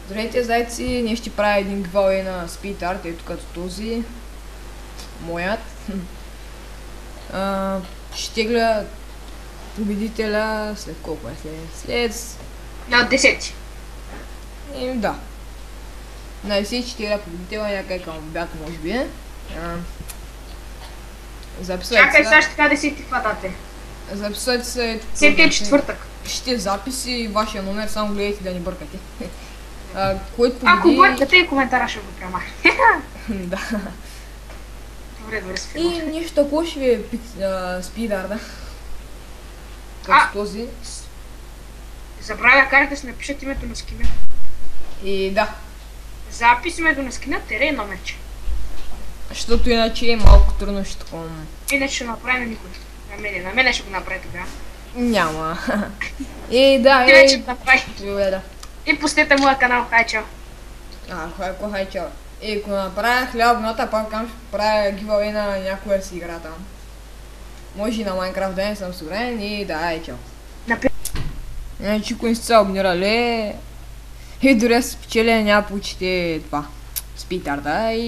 Здравейте, зайци! Ние ще правим един гвалей на Speed Art, ето като този. Моят. Ще тегля победителя след колко е? След... На 10. Да. На 10 ще тегля победителя някъде към обяд, може би. Записвайте Чакай, се. сега ще кажа 10 каква дата е. Записвайте се. 10 е четвъртък. Пишете записи и вашия номер, само гледайте да не бъркате. Който победи... Ако бъркате и коментара ще го премахне. Да. Добре, И нещо такова ще ви е спидарда. Като този. Забравя да кажете да си напишат името на скина. И да. Запис името на скина, тере номерче. Защото иначе е малко трудно ще такова. Иначе ще направи на никой. На мене ще го направи тогава. Няма. И да, Ти вече го направи. да. И пустете моя канал, хай чао. Хай чао. И ако направя хлябната, пак ще правя гивалей на някоя си игра там. Може и на Майнкрафт да не съм сигурен и да, чао. Иначе ако не сте се абонирали и дори да се спечели, няма получите това. Speed Art и